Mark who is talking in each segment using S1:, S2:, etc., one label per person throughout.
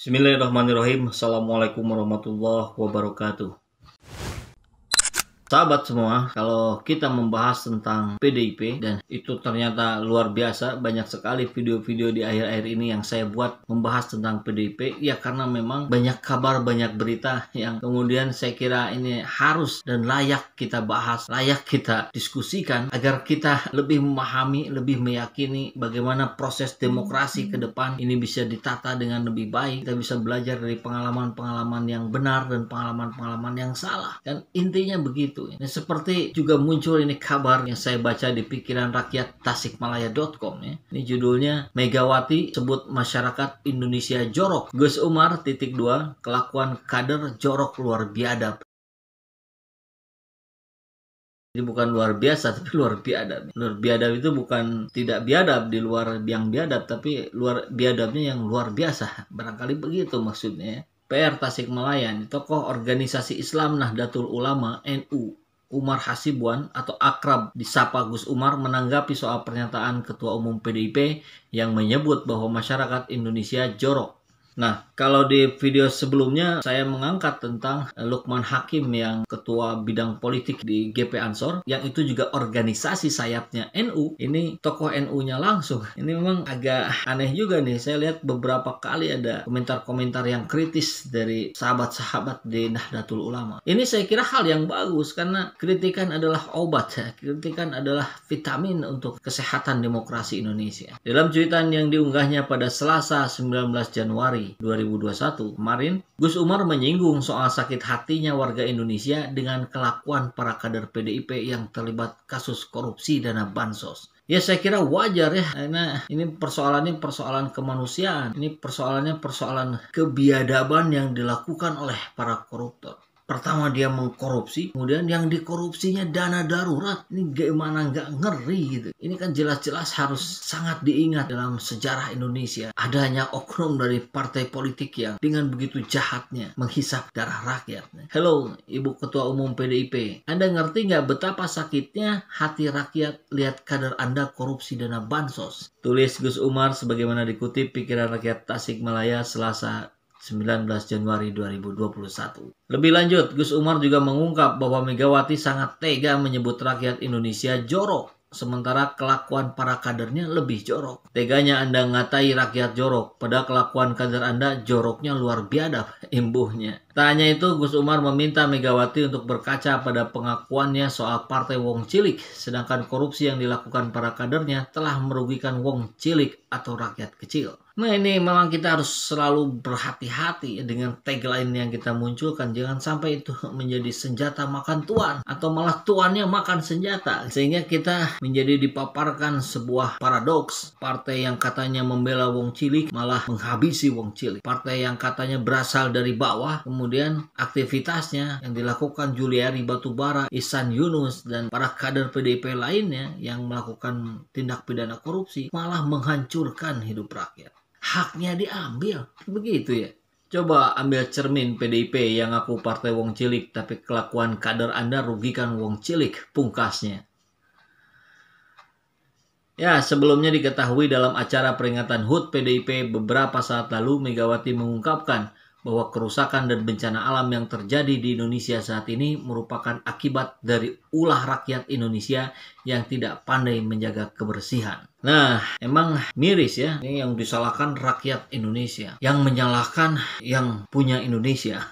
S1: Bismillahirrahmanirrahim. Assalamualaikum warahmatullahi wabarakatuh. Sahabat semua, kalau kita membahas tentang PDIP, dan itu ternyata luar biasa, banyak sekali video-video di akhir-akhir ini yang saya buat membahas tentang PDIP, ya karena memang banyak kabar, banyak berita yang kemudian saya kira ini harus dan layak kita bahas, layak kita diskusikan agar kita lebih memahami, lebih meyakini bagaimana proses demokrasi ke depan ini bisa ditata dengan lebih baik. Kita bisa belajar dari pengalaman-pengalaman yang benar dan pengalaman-pengalaman yang salah. Dan intinya begitu. Ini seperti juga muncul ini kabar yang saya baca di pikiran rakyat tasikmalaya.com ya. Ini judulnya Megawati sebut masyarakat Indonesia jorok. Gus Umar _2 kelakuan kader jorok luar biadab. Ini bukan luar biasa tapi luar biadab. Luar biadab itu bukan tidak biadab di luar yang biadab, tapi luar biadabnya yang luar biasa. Barangkali begitu maksudnya ya. PR Tasikmalaya, tokoh organisasi Islam Nahdlatul Ulama NU Umar Hasibuan atau akrab disapa Gus Umar menanggapi soal pernyataan Ketua Umum PDIP yang menyebut bahwa masyarakat Indonesia jorok. Nah, kalau di video sebelumnya saya mengangkat tentang Lukman Hakim yang ketua bidang politik di GP Ansor, yang itu juga organisasi sayapnya NU. Ini tokoh NU-nya langsung. Ini memang agak aneh juga nih. Saya lihat beberapa kali ada komentar-komentar yang kritis dari sahabat-sahabat di Nahdlatul Ulama. Ini saya kira hal yang bagus karena kritikan adalah obat ya. Kritikan adalah vitamin untuk kesehatan demokrasi Indonesia. Dalam cuitan yang diunggahnya pada Selasa 19 Januari 2021 kemarin, Gus Umar menyinggung soal sakit hatinya warga Indonesia dengan kelakuan para kader PDIP yang terlibat kasus korupsi dana bansos. Ya saya kira wajar ya, karena ini persoalannya persoalan kemanusiaan. Ini persoalannya persoalan kebiadaban yang dilakukan oleh para koruptor. Pertama dia mengkorupsi, kemudian yang dikorupsinya dana darurat. Ini gimana nggak ngeri gitu. Ini kan jelas-jelas harus sangat diingat dalam sejarah Indonesia. Adanya oknum dari partai politik yang dengan begitu jahatnya menghisap darah rakyat. Hello, Ibu Ketua Umum PDIP. Anda ngerti nggak betapa sakitnya hati rakyat lihat kader Anda korupsi dana bansos? Tulis Gus Umar sebagaimana dikutip pikiran rakyat Tasikmalaya Selasa 19 Januari 2021. Lebih lanjut, Gus Umar juga mengungkap bahwa Megawati sangat tega menyebut rakyat Indonesia jorok, sementara kelakuan para kadernya lebih jorok. Teganya Anda ngatai rakyat jorok, padahal kelakuan kader Anda joroknya luar biadab, imbuhnya. Tak hanya itu, Gus Umar meminta Megawati untuk berkaca pada pengakuannya soal partai Wong Cilik, sedangkan korupsi yang dilakukan para kadernya telah merugikan Wong Cilik atau rakyat kecil. Nah ini memang kita harus selalu berhati-hati dengan tagline yang kita munculkan. Jangan sampai itu menjadi senjata makan tuan atau malah tuannya makan senjata. Sehingga kita menjadi dipaparkan sebuah paradoks. Partai yang katanya membela Wong Cilik malah menghabisi Wong Cilik. Partai yang katanya berasal dari bawah, kemudian aktivitasnya yang dilakukan Juliari Batubara, Ihsan Yunus, dan para kader PDIP lainnya yang melakukan tindak pidana korupsi malah menghancurkan hidup rakyat. Haknya diambil, begitu ya. Coba ambil cermin PDIP yang ngaku partai Wong Cilik, tapi kelakuan kader Anda rugikan Wong Cilik, pungkasnya. Ya, sebelumnya diketahui dalam acara peringatan HUT PDIP beberapa saat lalu, Megawati mengungkapkan bahwa kerusakan dan bencana alam yang terjadi di Indonesia saat ini merupakan akibat dari ulah rakyat Indonesia yang tidak pandai menjaga kebersihan. Nah, emang miris ya, ini yang disalahkan rakyat Indonesia, yang menyalahkan yang punya Indonesia.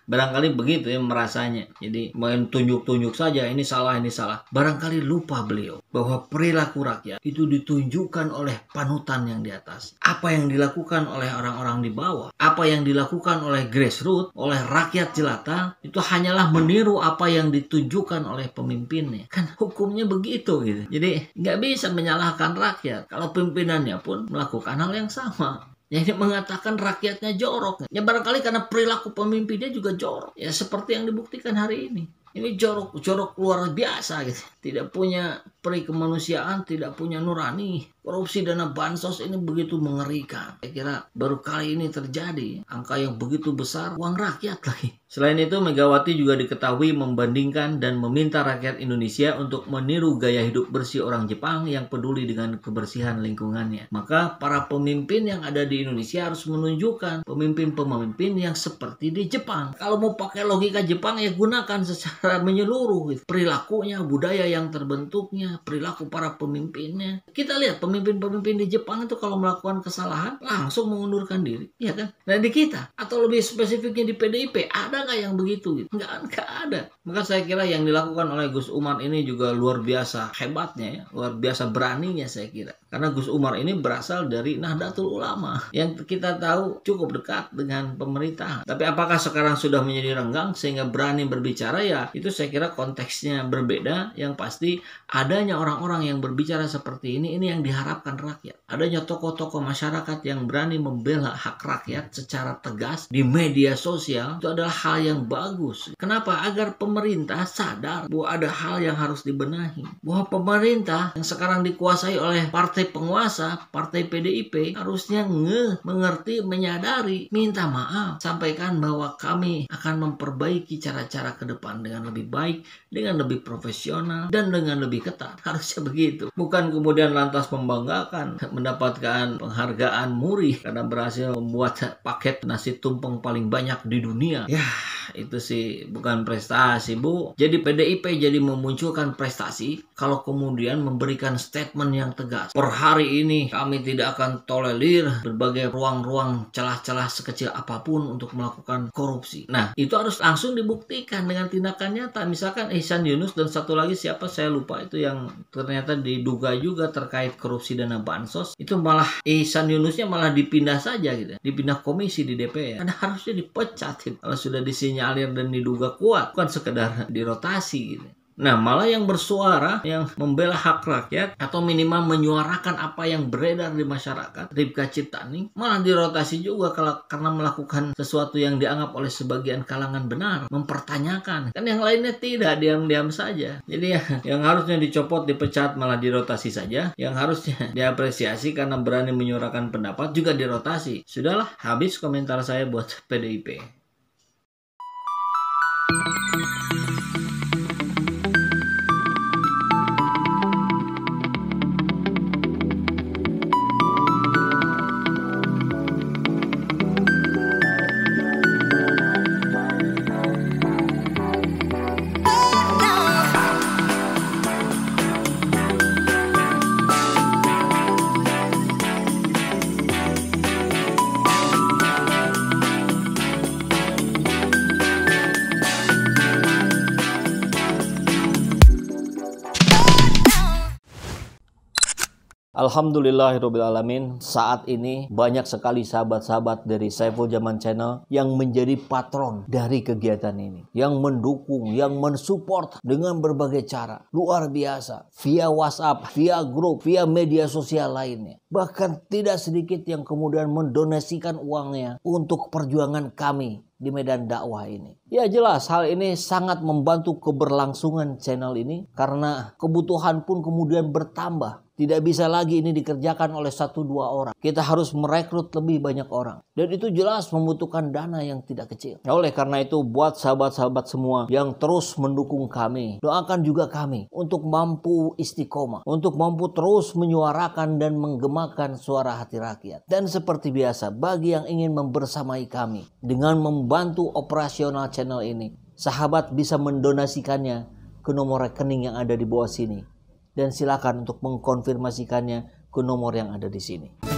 S1: Barangkali begitu ya merasanya. Jadi main tunjuk-tunjuk saja, ini salah, ini salah. Barangkali lupa beliau bahwa perilaku rakyat itu ditunjukkan oleh panutan yang di atas. Apa yang dilakukan oleh orang-orang di bawah, apa yang dilakukan oleh grassroots, oleh rakyat jelata, itu hanyalah meniru apa yang ditunjukkan oleh pemimpinnya. Kan hukumnya begitu gitu. Jadi nggak bisa menyalahkan rakyat kalau pimpinannya pun melakukan hal yang sama. Yang mengatakan rakyatnya jorok. Ya barangkali karena perilaku pemimpinnya juga jorok. Ya seperti yang dibuktikan hari ini. Ini jorok luar biasa gitu. Tidak punya peri kemanusiaan, tidak punya nurani. Korupsi dana bansos ini begitu mengerikan. Saya kira baru kali ini terjadi. Angka yang begitu besar, uang rakyat lagi. Selain itu, Megawati juga diketahui membandingkan dan meminta rakyat Indonesia untuk meniru gaya hidup bersih orang Jepang yang peduli dengan kebersihan lingkungannya. Maka para pemimpin yang ada di Indonesia harus menunjukkan pemimpin-pemimpin yang seperti di Jepang. Kalau mau pakai logika Jepang ya gunakan secara menyeluruh gitu. Perilakunya, budaya yang terbentuknya, perilaku para pemimpinnya. Kita lihat pemimpin-pemimpin di Jepang itu kalau melakukan kesalahan langsung mengundurkan diri, ya kan? Nah di kita atau lebih spesifiknya di PDIP ada nggak yang begitu gitu? Nggak ada. Maka saya kira yang dilakukan oleh Gus Umar ini juga luar biasa hebatnya ya, luar biasa beraninya saya kira. Karena Gus Umar ini berasal dari Nahdlatul Ulama yang kita tahu cukup dekat dengan pemerintahan. Tapi apakah sekarang sudah menjadi renggang sehingga berani berbicara? Ya itu saya kira konteksnya berbeda. Yang pasti adanya orang-orang yang berbicara seperti ini yang diharapkan rakyat. Adanya tokoh-tokoh masyarakat yang berani membela hak rakyat secara tegas di media sosial itu adalah hal yang bagus. Kenapa? Agar pemerintah sadar bahwa ada hal yang harus dibenahi. Bahwa pemerintah yang sekarang dikuasai oleh partai penguasa, partai PDIP, harusnya mengerti, menyadari, minta maaf, sampaikan bahwa kami akan memperbaiki cara-cara ke depan dengan lebih baik, dengan lebih profesional, dan dengan lebih ketat. Harusnya begitu. Bukan kemudian lantas membanggakan, mendapatkan penghargaan muri karena berhasil membuat paket nasi tumpeng paling banyak di dunia. Ya, itu sih bukan prestasi, Bu. Jadi PDIP jadi memunculkan prestasi kalau kemudian memberikan statement yang tegas. Per hari ini kami tidak akan tolerir berbagai ruang-ruang celah-celah sekecil apapun untuk melakukan korupsi. Nah, itu harus langsung dibuktikan dengan tindakan nyata. Misalkan Ihsan Yunus dan satu lagi siapa saya lupa itu yang ternyata diduga juga terkait korupsi dana bansos. Itu malah Ihsan Yunusnya malah dipindah saja gitu. Dipindah komisi di DPR. Karena harusnya dipecat gitu. Kalau sudah disinyalir dan diduga kuat, bukan sekedar dirotasi gitu. Nah, malah yang bersuara, yang membela hak rakyat, atau minimal menyuarakan apa yang beredar di masyarakat, Ripka Ciptani, malah dirotasi juga karena melakukan sesuatu yang dianggap oleh sebagian kalangan benar, mempertanyakan. Kan yang lainnya tidak, diam-diam saja. Jadi ya, yang harusnya dicopot, dipecat, malah dirotasi saja. Yang harusnya diapresiasi karena berani menyuarakan pendapat, juga dirotasi. Sudahlah, habis komentar saya buat PDIP. Alhamdulillahirrabbilalamin, saat ini banyak sekali sahabat-sahabat dari Saiful Zaman Channel yang menjadi patron dari kegiatan ini. Yang mendukung, yang mensupport dengan berbagai cara. Luar biasa. Via WhatsApp, via grup, via media sosial lainnya. Bahkan tidak sedikit yang kemudian mendonasikan uangnya untuk perjuangan kami di medan dakwah ini. Ya jelas hal ini sangat membantu keberlangsungan channel ini karena kebutuhan pun kemudian bertambah. Tidak bisa lagi ini dikerjakan oleh 1-2 orang. Kita harus merekrut lebih banyak orang. Dan itu jelas membutuhkan dana yang tidak kecil. Nah, oleh karena itu buat sahabat-sahabat semua yang terus mendukung kami, doakan juga kami untuk mampu istiqomah, untuk mampu terus menyuarakan dan menggemakan suara hati rakyat. Dan seperti biasa, bagi yang ingin membersamai kami dengan membantu operasional channel ini, sahabat bisa mendonasikannya ke nomor rekening yang ada di bawah sini. Dan silakan untuk mengkonfirmasikannya ke nomor yang ada di sini.